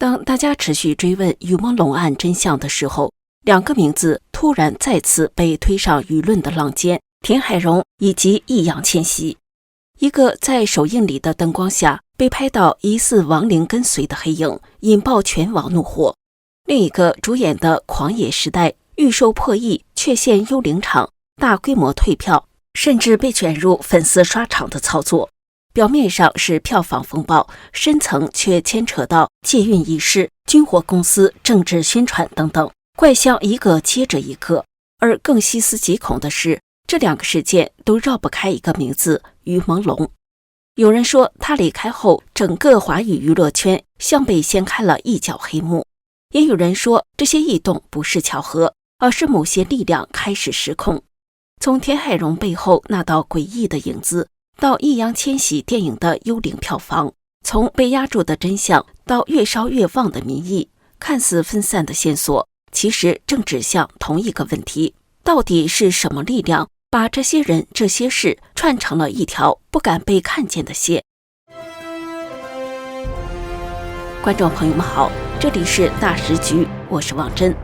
当大家持续追问雨朦胧案真相的时候，两个名字突然再次被推上舆论的浪尖，田海蓉以及易烊千玺。一个在首映礼的灯光下被拍到疑似亡灵跟随的黑影，引爆全网怒火。另一个主演的《狂野时代》预售破亿却现幽灵场，大规模退票，甚至被卷入粉丝刷场的操作。表面上是票房风暴，深层却牵扯到借运仪式、军火公司、政治宣传等等，怪象一个接着一个。而更细思极恐的是，这两个事件都绕不开一个名字——雨朦胧。有人说他离开后，整个华语娱乐圈像被掀开了一角黑幕，也有人说这些异动不是巧合，而是某些力量开始失控。从田海蓉背后那道诡异的影子，到易烊千玺电影的幽灵票房，从被压住的真相到越烧越旺的民意，看似分散的线索，其实正指向同一个问题：到底是什么力量把这些人这些事串成了一条不敢被看见的线？观众朋友们好，这里是大时局，我是王真。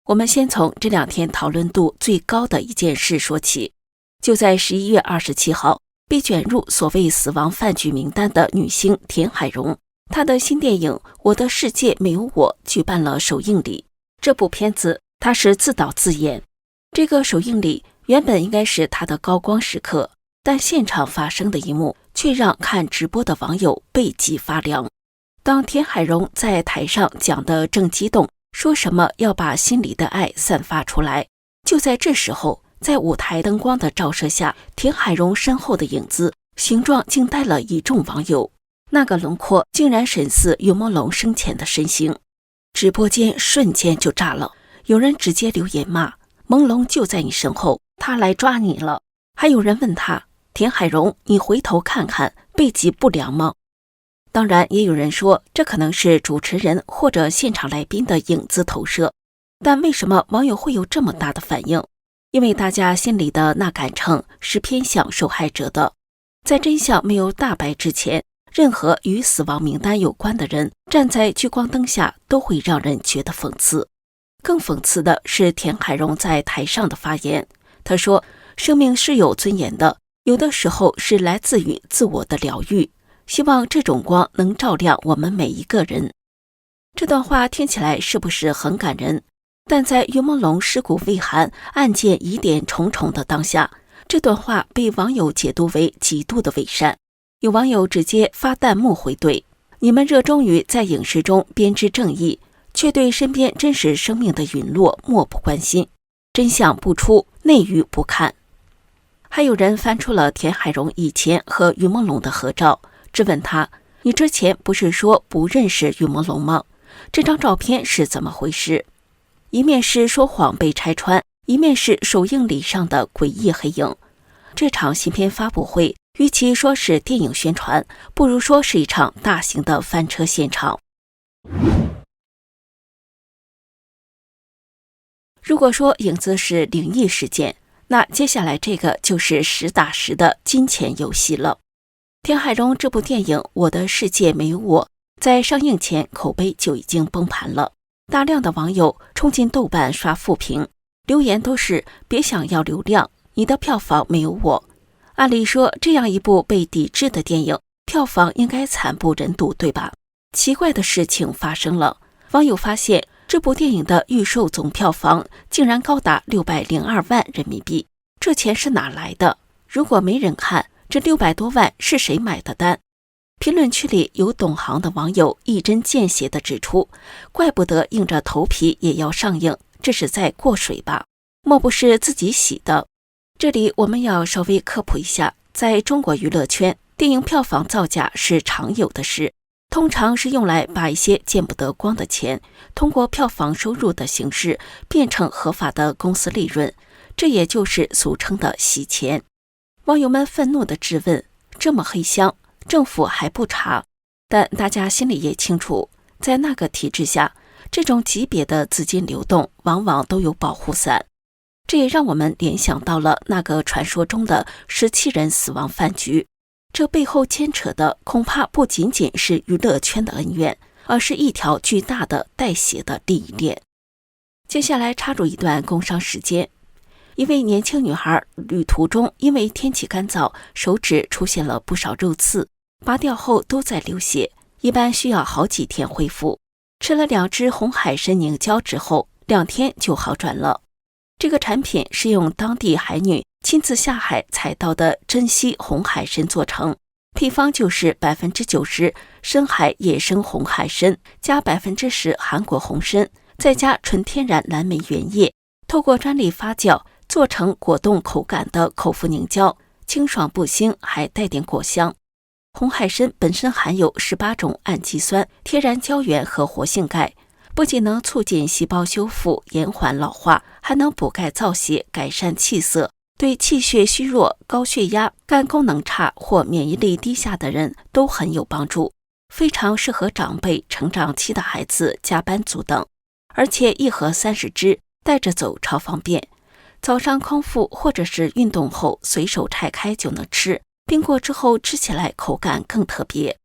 我们先从这两天讨论度最高的一件事说起。就在11月27号，被卷入所谓死亡饭局名单的女星田海蓉，她的新电影《我的世界没有我》举办了首映礼。这部片子她是自导自演。这个首映礼原本应该是她的高光时刻，但现场发生的一幕却让看直播的网友背脊发凉。当田海蓉在台上讲得正激动，说什么要把心里的爱散发出来，就在这时候，在舞台灯光的照射下，田海蓉身后的影子形状惊呆了一众网友，那个轮廓竟然神似雨朦胧生前的身形。直播间瞬间就炸了，有人直接留言骂：朦胧就在你身后，他来抓你了。还有人问他：田海蓉，你回头看看，背脊不凉吗？当然也有人说这可能是主持人或者现场来宾的影子投射，但为什么网友会有这么大的反应？因为大家心里的那杆秤是偏向受害者的。在真相没有大白之前，任何与死亡名单有关的人站在聚光灯下都会让人觉得讽刺。更讽刺的是田海蓉在台上的发言，她说生命是有尊严的，有的时候是来自于自我的疗愈，希望这种光能照亮我们每一个人。这段话听起来是不是很感人？但在雨朦胧尸骨未寒、案件疑点重重的当下，这段话被网友解读为极度的伪善。有网友直接发弹幕回怼：你们热衷于在影视中编织正义，却对身边真实生命的陨落漠不关心，真相不出，内娱不看。还有人翻出了田海蓉以前和雨朦胧的合照，质问他：你之前不是说不认识雨朦胧吗？这张照片是怎么回事？一面是说谎被拆穿，一面是首映礼上的诡异黑影。这场新片发布会与其说是电影宣传，不如说是一场大型的翻车现场。如果说影子是灵异事件，那接下来这个就是实打实的金钱游戏了。田海蓉这部电影《我的世界没有我》在上映前口碑就已经崩盘了，大量的网友冲进豆瓣刷负评，留言都是别想要流量，你的票房没有我。按理说这样一部被抵制的电影，票房应该惨不忍睹，对吧？奇怪的事情发生了，网友发现这部电影的预售总票房竟然高达602万人民币，这钱是哪来的？如果没人看，这600多万是谁买的单？评论区里有懂行的网友一针见血地指出，怪不得硬着头皮也要上映，这是在过水吧？莫不是自己洗的？这里我们要稍微科普一下，在中国娱乐圈，电影票房造假是常有的事，通常是用来把一些见不得光的钱，通过票房收入的形式变成合法的公司利润，这也就是俗称的洗钱。网友们愤怒地质问，这么黑箱，政府还不查？但大家心里也清楚，在那个体制下，这种级别的资金流动往往都有保护伞。这也让我们联想到了那个传说中的17人死亡饭局。这背后牵扯的恐怕不仅仅是娱乐圈的恩怨，而是一条巨大的带血的利益链。接下来插入一段工商时间。一位年轻女孩旅途中因为天气干燥，手指出现了不少肉刺，拔掉后都在流血，一般需要好几天恢复。吃了2支红海参凝胶之后，2天就好转了。这个产品是用当地海女亲自下海采到的珍稀红海参做成，配方就是 90% 深海野生红海参加 10% 韩国红参，再加纯天然蓝莓原液，透过专利发酵做成果冻口感的口服凝胶，清爽不腥，还带点果香。红海参本身含有18种氨基酸、天然胶原和活性钙，不仅能促进细胞修复、延缓老化，还能补钙造血、改善气色，对气血虚弱、高血压、肝功能差或免疫力低下的人都很有帮助，非常适合长辈、成长期的孩子、加班族等。而且一盒30支，带着走超方便。早上空腹或者是运动后随手拆开就能吃，冰过之后吃起来口感更特别。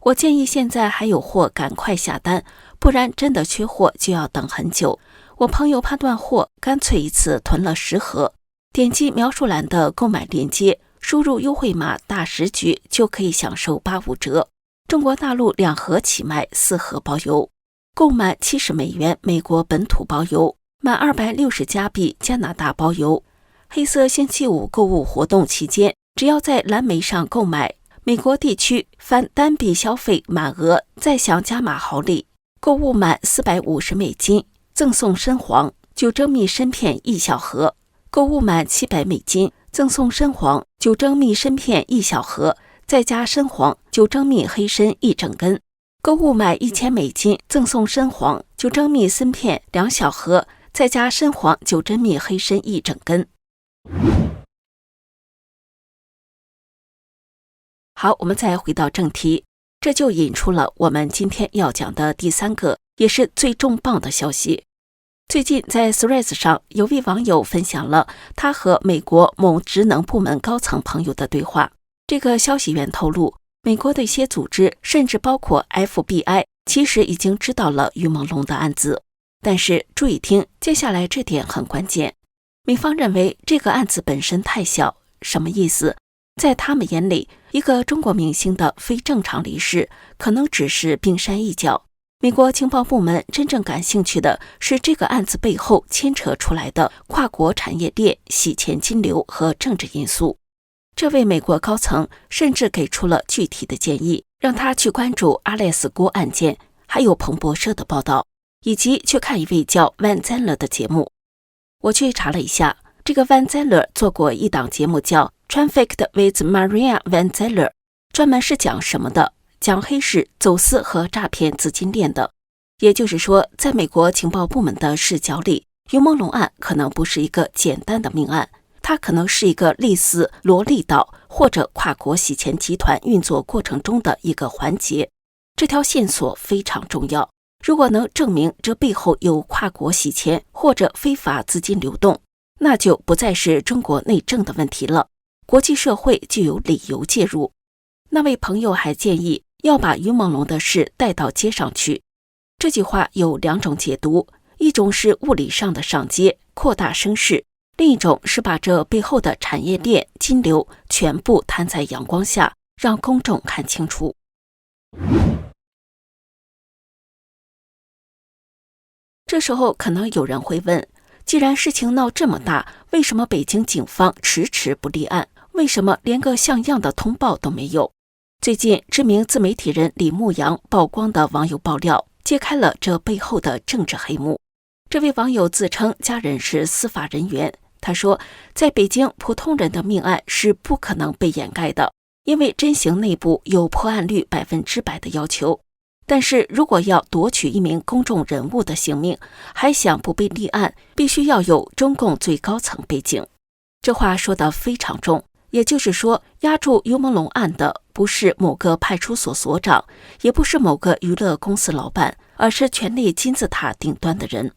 我建议现在还有货赶快下单，不然真的缺货就要等很久。我朋友怕断货，干脆一次囤了10盒。点击描述栏的购买链接，输入优惠码大10局就可以享受85折。中国大陆2盒起卖，4盒包邮，购满$70美国本土包邮，满260加币加拿大包邮。黑色星期五购物活动期间，只要在蓝莓上购买，美国地区凡单笔消费满额再享加码好礼，购物满$450赠送参黄9蒸蜜参片1小盒，购物满$700赠送参黄9蒸蜜参片1小盒，再加参黄9蒸蜜黑参1整根，购物满$1000赠送参黄9蒸蜜参片2小盒，再加参黄9蒸蜜黑参1整根。好，我们再回到正题，这就引出了我们今天要讲的第3个，也是最重磅的消息。最近在 Threads 上，有位网友分享了他和美国某职能部门高层朋友的对话。这个消息源透露，美国的一些组织，甚至包括 FBI， 其实已经知道了于朦胧的案子。但是注意听，接下来这点很关键。美方认为这个案子本身太小，什么意思？在他们眼里，一个中国明星的非正常离世可能只是冰山一角。美国情报部门真正感兴趣的是这个案子背后牵扯出来的跨国产业链、洗钱金流和政治因素。这位美国高层甚至给出了具体的建议，让他去关注阿莱斯郭案件，还有彭博社的报道，以及去看一位叫 Van Zeller 的节目。我去查了一下，这个 Van Zeller 做过一档节目叫 Trafficked with Maria Van Zeller， 专门是讲什么的？讲黑市走私和诈骗资金链的。也就是说，在美国情报部门的视角里，于朦胧案可能不是一个简单的命案，它可能是一个类似罗利岛或者跨国洗钱集团运作过程中的一个环节。这条线索非常重要，如果能证明这背后有跨国洗钱或者非法资金流动，那就不再是中国内政的问题了，国际社会就有理由介入。那位朋友还建议要把于朦胧的事带到街上去。这句话有2种解读，一种是物理上的上街，扩大声势，另一种是把这背后的产业链、金流全部摊在阳光下，让公众看清楚。这时候可能有人会问，既然事情闹这么大，为什么北京警方迟迟不立案？为什么连个像样的通报都没有？最近知名自媒体人李牧阳曝光的网友爆料，揭开了这背后的政治黑幕。这位网友自称家人是司法人员，他说，在北京普通人的命案是不可能被掩盖的，因为侦刑内部有破案率100%的要求。但是如果要夺取一名公众人物的性命，还想不被立案，必须要有中共最高层背景。这话说得非常重，也就是说，压住于朦胧案的不是某个派出所所长，也不是某个娱乐公司老板，而是权力金字塔顶端的人。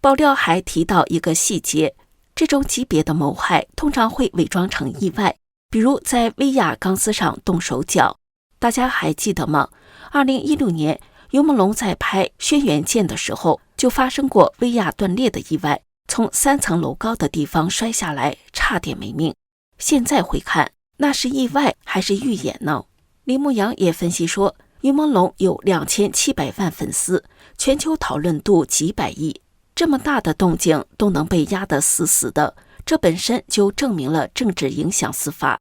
爆料还提到一个细节，这种级别的谋害通常会伪装成意外，比如在威亚钢丝上动手脚。大家还记得吗？2016年，尤梦龙在拍《轩辕剑》的时候，就发生过威亚断裂的意外，从3层楼高的地方摔下来，差点没命。现在回看，那是意外还是预演呢？李牧阳也分析说，尤梦龙有2700万粉丝，全球讨论度几百亿，这么大的动静都能被压得死死的，这本身就证明了政治影响司法。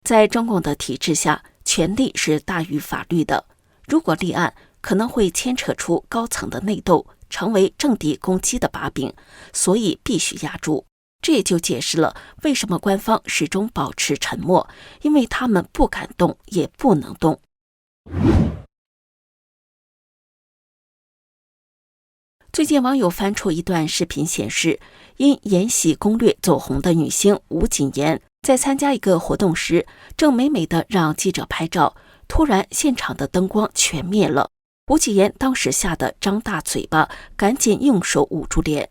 在中共的体制下，权力是大于法律的，如果立案，可能会牵扯出高层的内斗，成为政敌攻击的把柄，所以必须压住。这也就解释了为什么官方始终保持沉默，因为他们不敢动，也不能动。最近网友翻出一段视频显示，因《延禧攻略》走红的女星吴谨言在参加一个活动时，正美美的让记者拍照，突然现场的灯光全灭了。吴谨言当时吓得张大嘴巴，赶紧用手捂住脸。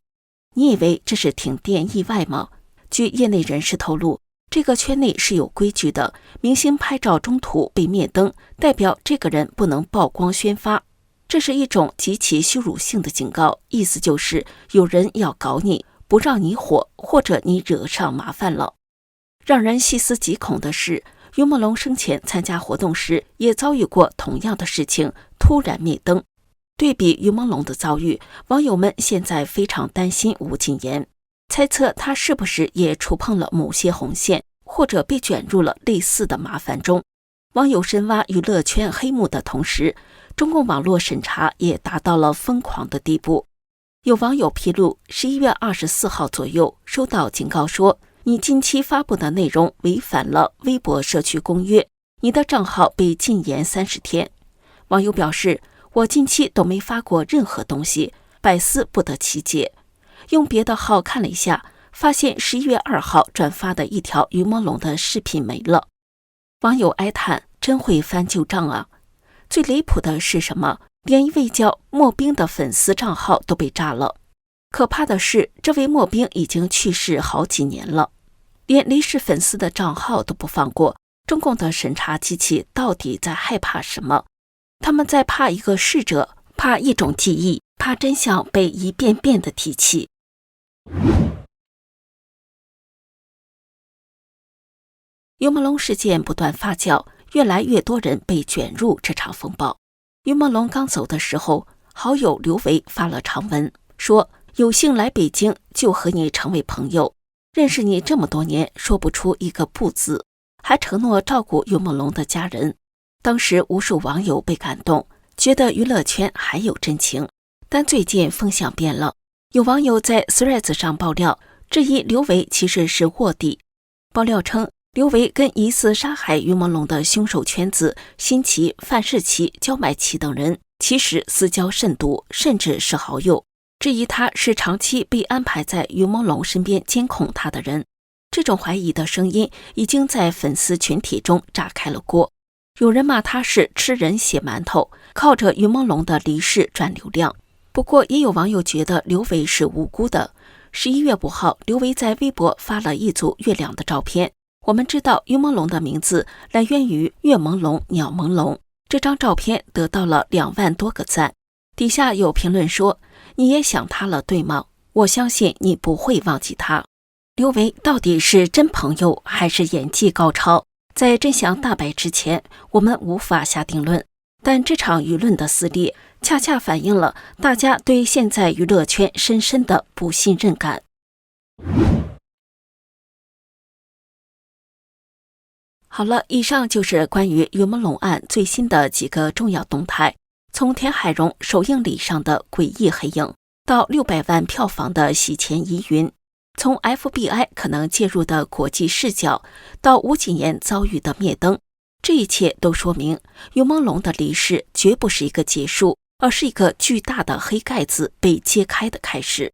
你以为这是停电意外吗？据业内人士透露，这个圈内是有规矩的，明星拍照中途被灭灯，代表这个人不能曝光宣发。这是一种极其羞辱性的警告，意思就是有人要搞你，不让你火，或者你惹上麻烦了。让人细思极恐的是，尤梦龙生前参加活动时也遭遇过同样的事情，突然灭灯。对比尤梦龙的遭遇，网友们现在非常担心吴谨言，猜测他是不是也触碰了某些红线，或者被卷入了类似的麻烦中。网友深挖娱乐圈黑幕的同时，中共网络审查也达到了疯狂的地步。有网友披露，11月24号左右收到警告说，你近期发布的内容违反了微博社区公约，你的账号被禁言30天。网友表示，我近期都没发过任何东西，百思不得其解。用别的号看了一下，发现11月2号转发的一条于梦龙的视频没了。网友哀叹，真会翻旧账啊！最离谱的是什么？连一位叫莫冰的粉丝账号都被炸了。可怕的是，这位莫冰已经去世好几年了，连离世粉丝的账号都不放过。中共的审查机器到底在害怕什么？他们在怕一个逝者，怕一种记忆，怕真相被一遍遍的提起。尤梦龙事件不断发酵，越来越多人被卷入这场风暴。尤梦龙刚走的时候，好友刘维发了长文，说有幸来北京就和你成为朋友，认识你这么多年说不出一个不字，还承诺照顾尤梦龙的家人。当时无数网友被感动，觉得娱乐圈还有真情。但最近风向变了，有网友在 Threads 上爆料，质疑刘维其实是卧底。爆料称，刘维跟疑似杀害于朦胧的凶手圈子辛奇、范世琦、焦买奇等人其实私交甚笃，甚至是好友，质疑他是长期被安排在于朦胧身边监控他的人。这种怀疑的声音已经在粉丝群体中炸开了锅，有人骂他是吃人血馒头，靠着于朦胧的离世赚流量。不过也有网友觉得刘维是无辜的。11月5号，刘维在微博发了一组月亮的照片。我们知道于朦胧的名字来源于月朦胧鸟朦胧，这张照片得到了2万多个赞。底下有评论说，你也想他了对吗？我相信你不会忘记他。刘维到底是真朋友还是演技高超？在真相大白之前，我们无法下定论。但这场舆论的撕裂恰恰反映了大家对现在娱乐圈深深的不信任感。好了，以上就是关于于朦胧案最新的几个重要动态。从田海蓉首映礼上的诡异黑影，到600万票房的洗钱疑云，从 FBI 可能介入的国际视角，到吴谨言遭遇的灭灯，这一切都说明于朦胧的离世绝不是一个结束，而是一个巨大的黑盖子被揭开的开始。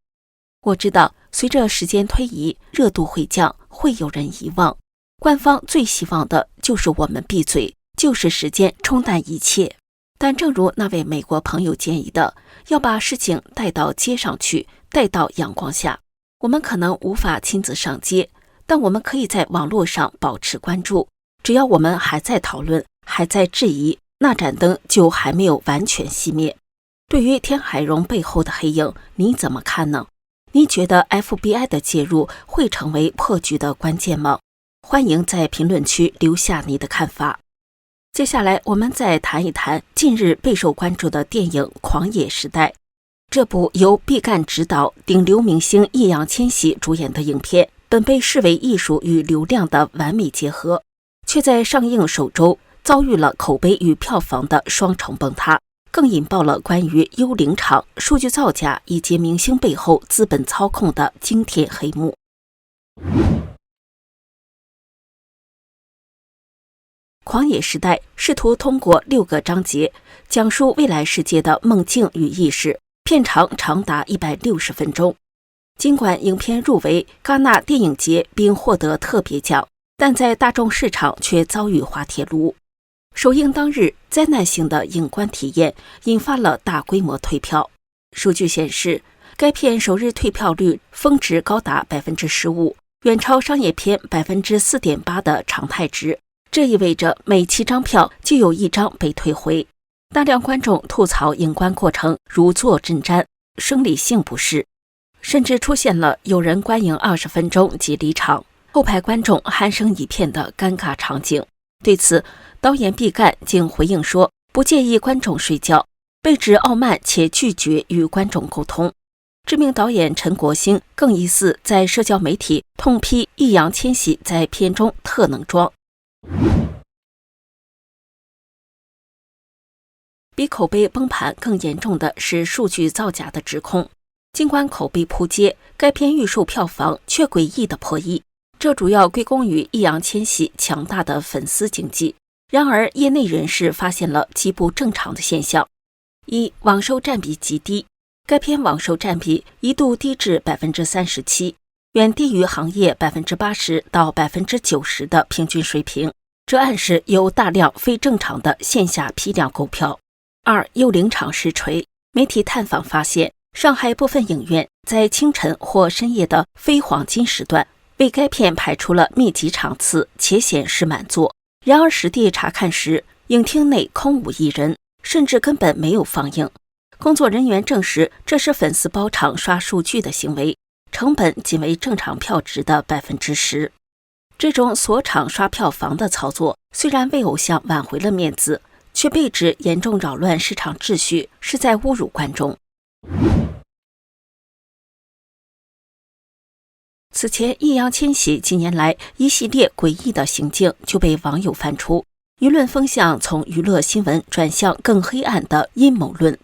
我知道随着时间推移，热度会降，会有人遗忘。官方最希望的就是我们闭嘴，就是时间冲淡一切。但正如那位美国朋友建议的，要把事情带到街上去，带到阳光下。我们可能无法亲自上街，但我们可以在网络上保持关注。只要我们还在讨论，还在质疑，那盏灯就还没有完全熄灭。对于田海蓉背后的黑影，你怎么看呢？你觉得 FBI 的介入会成为破局的关键吗？欢迎在评论区留下你的看法。接下来我们再谈一谈近日备受关注的电影《狂野时代》。这部由毕赣执导、顶流明星易烊千玺主演的影片，本被视为艺术与流量的完美结合，却在上映首周遭遇了口碑与票房的双重崩塌，更引爆了关于幽灵场、数据造假以及明星背后资本操控的惊天黑幕。狂野时代试图通过6个章节讲述未来世界的梦境与意识，片长长达160分钟。尽管影片入围戛纳电影节并获得特别奖，但在大众市场却遭遇滑铁卢。首映当日，灾难性的影观体验引发了大规模退票。数据显示，该片首日退票率峰值高达 15%， 远超商业片 4.8% 的常态值。这意味着每7张票就有1张被退回。大量观众吐槽影观过程如坐针毡，生理性不适，甚至出现了有人观影20分钟即离场，后排观众鼾声一片的尴尬场景。对此，导演毕赣竟回应说不介意观众睡觉，被指傲慢且拒绝与观众沟通。知名导演陈国兴更疑似在社交媒体痛批易烊千玺在片中特能装。比口碑崩盘更严重的是数据造假的指控。尽管口碑扑街，该片预售票房却诡异的破亿，这主要归功于易烊千玺强大的粉丝经济。然而，业内人士发现了极不正常的现象：一、网售占比极低，该片网售占比一度低至 37%， 远低于行业 80% 到 90% 的平均水平，这暗示有大量非正常的线下批量购票。二、幽灵场实锤，媒体探访发现，上海部分影院在清晨或深夜的非黄金时段为该片排出了密集场次，且显示满座。然而实地查看时，影厅内空无一人，甚至根本没有放映。工作人员证实，这是粉丝包场刷数据的行为，成本仅为正常票值的 10%。这种锁场刷票房的操作，虽然为偶像挽回了面子，却被指严重扰乱市场秩序，是在侮辱观众。此前，易烊千玺近年来一系列诡异的行径就被网友翻出，舆论风向从娱乐新闻转向更黑暗的阴谋论。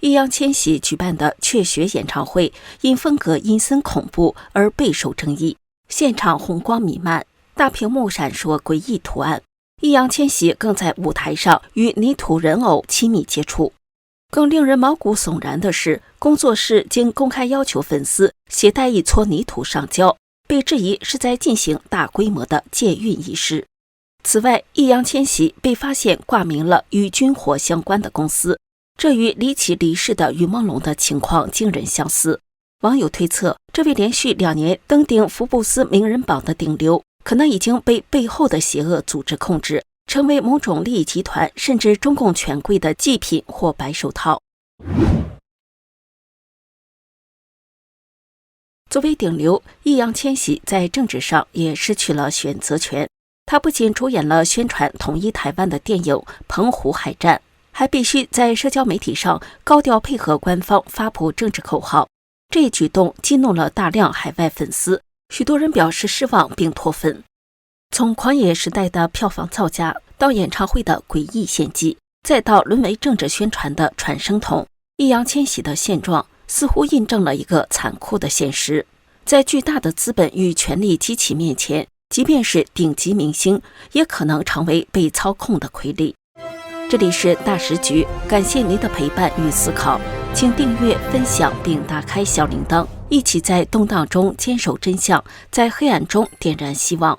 易烊千玺举办的雀雪演唱会因风格阴森恐怖而备受争议，现场红光弥漫，大屏幕闪烁诡异图案。易烊千玺更在舞台上与泥土人偶亲密接触。更令人毛骨悚然的是，工作室竟公开要求粉丝携带一撮泥土上交，被质疑是在进行大规模的借运仪式。此外，易烊千玺被发现挂名了与军火相关的公司，这与离奇离世的于梦龙的情况惊人相似。网友推测，这位连续2年登顶福布斯名人榜的顶流，可能已经被背后的邪恶组织控制，成为某种利益集团甚至中共权贵的祭品或白手套。作为顶流，易烊千玺在政治上也失去了选择权。他不仅主演了宣传统一台湾的电影《澎湖海战》，还必须在社交媒体上高调配合官方发布政治口号。这一举动激怒了大量海外粉丝，许多人表示失望并脱粉。从狂野时代的票房造假，到演唱会的诡异献祭，再到沦为政治宣传的传声筒，易烊千玺的现状似乎印证了一个残酷的现实：在巨大的资本与权力机器面前，即便是顶级明星，也可能成为被操控的傀儡。这里是大时局，感谢您的陪伴与思考，请订阅、分享并打开小铃铛，一起在动荡中坚守真相，在黑暗中点燃希望。